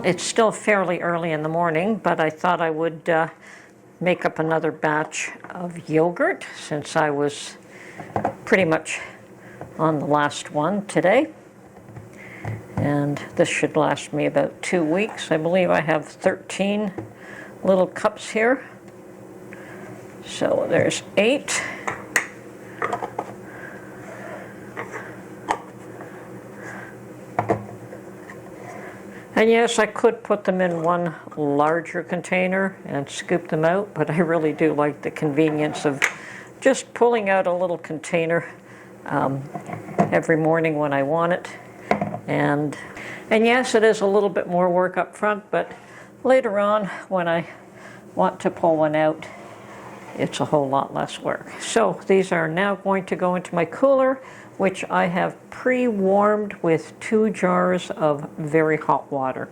it's still fairly early in the morning, but I thought I would make up another batch of yogurt since I was pretty much on the last one today. And this should last me about 2 weeks. I believe I have 13 little cups here. So there's 8. And yes, I could put them in one larger container and scoop them out, but I really do like the convenience of just pulling out a little container every morning when I want it. And yes, it is a little bit more work up front, but later on when I want to pull one out, it's a whole lot less work. So these are now going to go into my cooler, which I have pre-warmed with 2 jars of very hot water.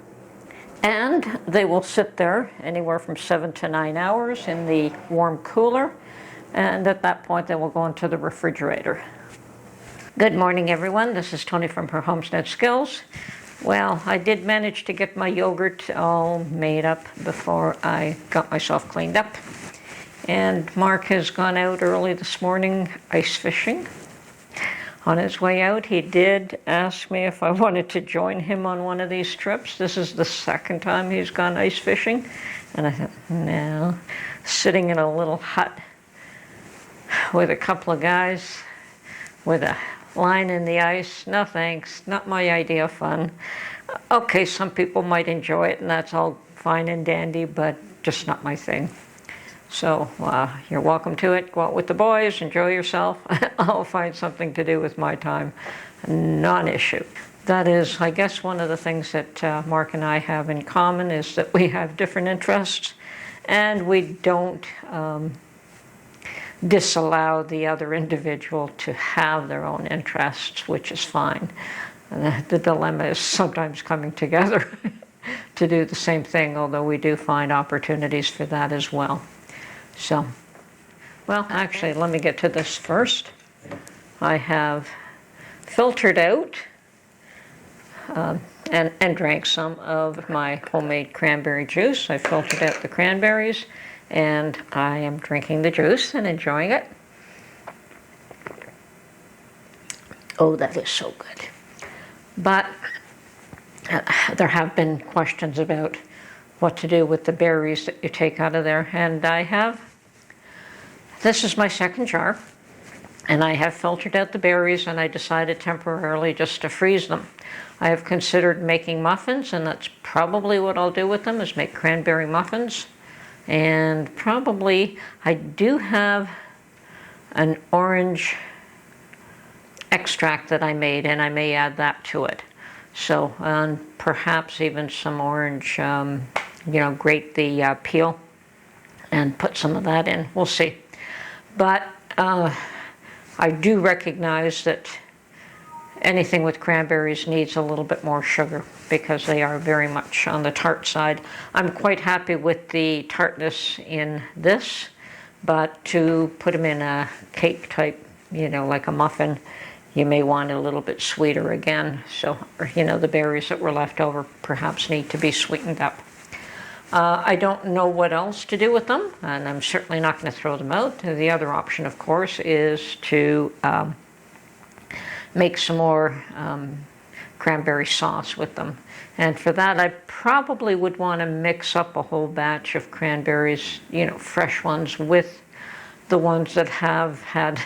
And they will sit there anywhere from 7 to 9 hours in the warm cooler. And at that point, they will go into the refrigerator. Good morning, everyone. This is Tony from her Homestead Skills. Well, I did manage to get my yogurt all made up before I got myself cleaned up. And Mark has gone out early this morning ice fishing. On his way out, he did ask me if I wanted to join him on one of these trips. This is the second time he's gone ice fishing. And I thought, no. Sitting in a little hut with a couple of guys with a line in the ice, no thanks, not my idea of fun. Okay, some people might enjoy it, and that's all fine and dandy, but just not my thing. So you're welcome to it. Go out with the boys, enjoy yourself. I'll find something to do with my time. Non-issue. That is, I guess, one of the things that Mark and I have in common is that we have different interests, and we don't disallow the other individual to have their own interests, which is fine. The dilemma is sometimes coming together to do the same thing, although we do find opportunities for that as well. So, well, actually, let me get to this first. I have filtered out and drank some of my homemade cranberry juice. I filtered out the cranberries, and I am drinking the juice and enjoying it. Oh, that is so good. But there have been questions about what to do with the berries that you take out of there, and this is my second jar, and I have filtered out the berries, and I decided temporarily just to freeze them. I have considered making muffins, and that's probably what I'll do with them, is make cranberry muffins. And probably I do have an orange extract that I made, and I may add that to it. So perhaps even some orange, grate the peel and put some of that in. We'll see. But I do recognize that anything with cranberries needs a little bit more sugar because they are very much on the tart side. I'm quite happy with the tartness in this, but to put them in a cake type, like a muffin, you may want it a little bit sweeter again. So, the berries that were left over perhaps need to be sweetened up. I don't know what else to do with them, and I'm certainly not going to throw them out. The other option, of course, is to make some more cranberry sauce with them. And for that, I probably would want to mix up a whole batch of cranberries, fresh ones, with the ones that have had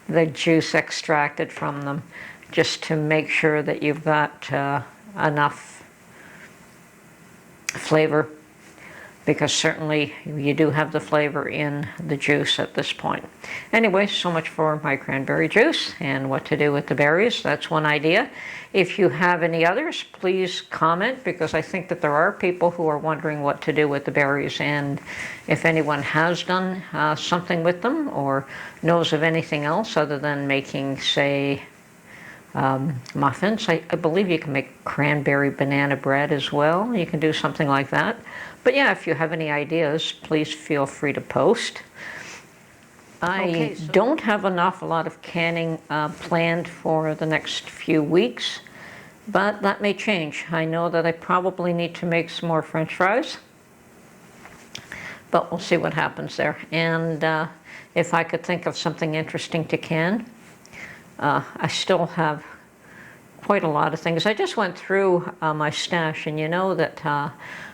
the juice extracted from them, just to make sure that you've got enough flavor, because certainly you do have the flavor in the juice at this point. Anyway, so much for my cranberry juice and what to do with the berries. That's one idea. If you have any others, please comment, because I think that there are people who are wondering what to do with the berries, and if anyone has done something with them or knows of anything else other than making, say, muffins. I believe you can make cranberry banana bread as well. You can do something like that. But yeah, if you have any ideas, please feel free to post. I don't have a lot of canning planned for the next few weeks. But that may change. I know that I probably need to make some more French fries, but we'll see what happens there. And if I could think of something interesting to can, I still have quite a lot of things. I just went through my stash, and you know that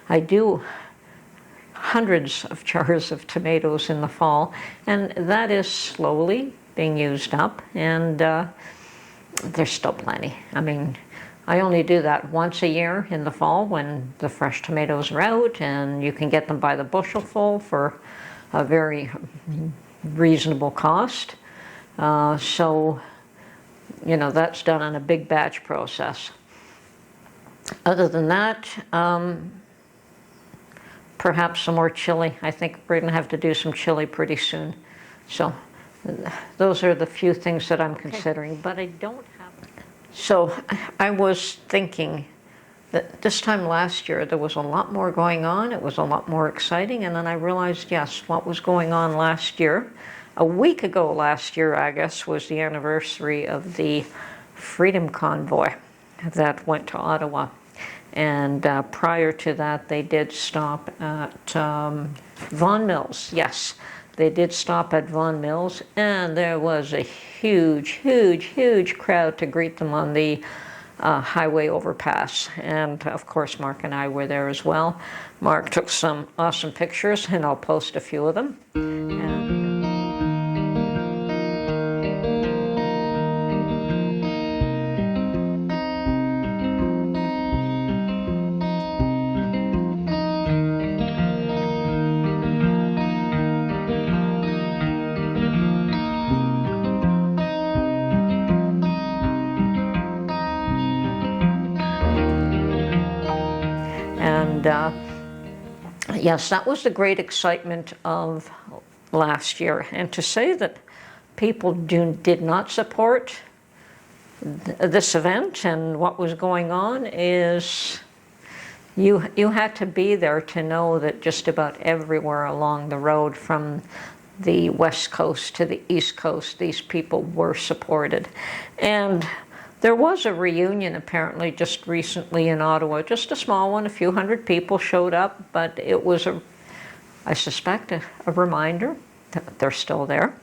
I do hundreds of jars of tomatoes in the fall, and that is slowly being used up, and there's still plenty. I mean, I only do that once a year in the fall when the fresh tomatoes are out, and you can get them by the bushelful for a very reasonable cost. So, you know, that's done on a big batch process. Other than that, perhaps some more chili. I think we're going to have to do some chili pretty soon. So those are the few things that I'm considering, but I don't have. So I was thinking that this time last year there was a lot more going on. It was a lot more exciting, and then I realized, yes, what was going on last year. A week ago last year, I guess, was the anniversary of the Freedom Convoy that went to Ottawa. And prior to that, they did stop at Vaughan Mills. Yes, they did stop at Vaughan Mills, and there was a huge, huge, huge crowd to greet them on the highway overpass. And of course, Mark and I were there as well. Mark took some awesome pictures, and I'll post a few of them. And yes, that was the great excitement of last year. And to say that people did not support this event and what was going on is you had to be there to know that just about everywhere along the road, from the West Coast to the East Coast, these people were supported. And there was a reunion apparently just recently in Ottawa, just a small one, a few hundred people showed up, but it was, I suspect, a reminder that they're still there,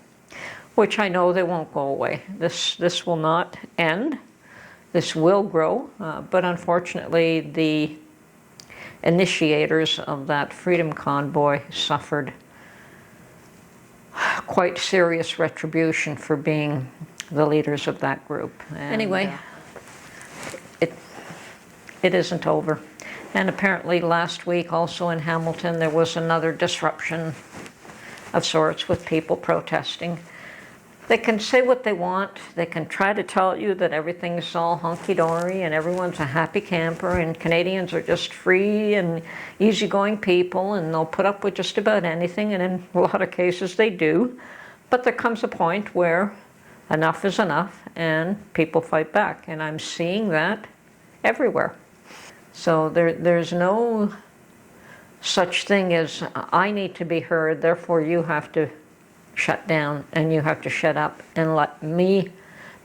which I know they won't go away. This will not end. This will grow, but unfortunately the initiators of that Freedom Convoy suffered quite serious retribution for being the leaders of that group. And anyway, it isn't over. And apparently last week also in Hamilton there was another disruption of sorts with people protesting. They can say what they want. They can try to tell you that everything's all hunky-dory and everyone's a happy camper and Canadians are just free and easygoing people and they'll put up with just about anything, and in a lot of cases they do. But there comes a point where enough is enough and people fight back, and I'm seeing that everywhere. So there's no such thing as I need to be heard, therefore you have to shut down and you have to shut up and let me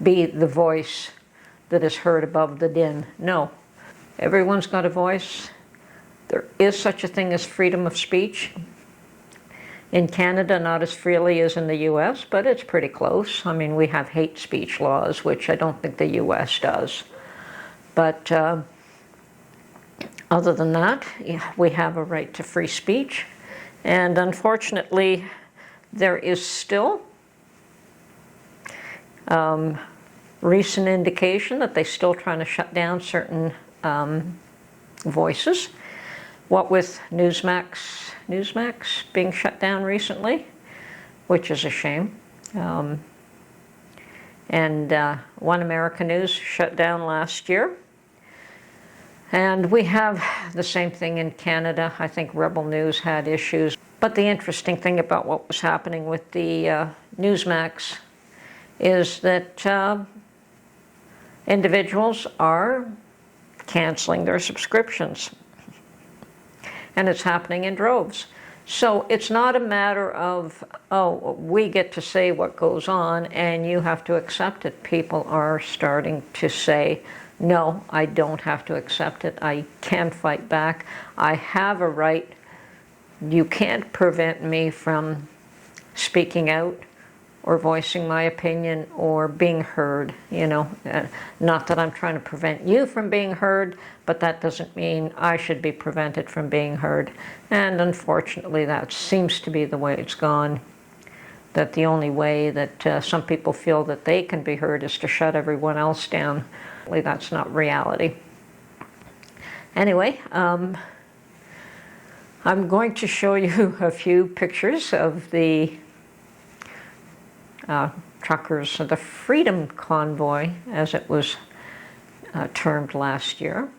be the voice that is heard above the din. No, everyone's got a voice. There is such a thing as freedom of speech. In Canada, not as freely as in the US, but it's pretty close. I mean, we have hate speech laws, which I don't think the US does. But other than that, we have a right to free speech. And unfortunately, there is still recent indication that they're still trying to shut down certain voices. What with Newsmax being shut down recently, which is a shame. And One America News shut down last year. And we have the same thing in Canada. I think Rebel News had issues. But the interesting thing about what was happening with the Newsmax is that individuals are canceling their subscriptions. And it's happening in droves. So it's not a matter of, oh, we get to say what goes on and you have to accept it. People are starting to say, No, I don't have to accept it. I can fight back. I have a right. You can't prevent me from speaking out or voicing my opinion or being heard, you know. Not that I'm trying to prevent you from being heard, but that doesn't mean I should be prevented from being heard. And unfortunately, that seems to be the way it's gone. That the only way that some people feel that they can be heard is to shut everyone else down. That's not reality. Anyway, I'm going to show you a few pictures of the truckers, the Freedom Convoy, as it was termed last year.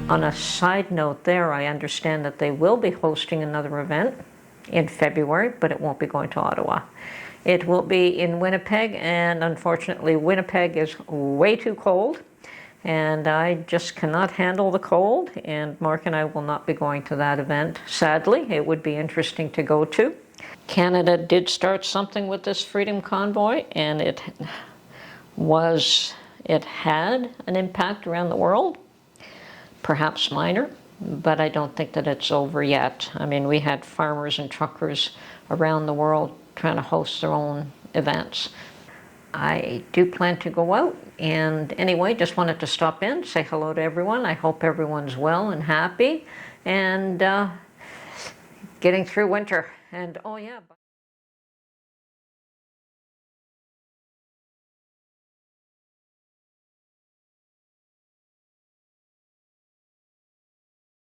On a side note there, I understand that they will be hosting another event in February, but it won't be going to Ottawa. It will be in Winnipeg, and unfortunately Winnipeg is way too cold, and I just cannot handle the cold, and Mark and I will not be going to that event. Sadly, it would be interesting to go to. Canada did start something with this Freedom Convoy, and it had an impact around the world. Perhaps minor, but I don't think that it's over yet. I mean, we had farmers and truckers around the world trying to host their own events. I do plan to go out, and anyway, just wanted to stop in, say hello to everyone. I hope everyone's well and happy, and getting through winter. And oh yeah.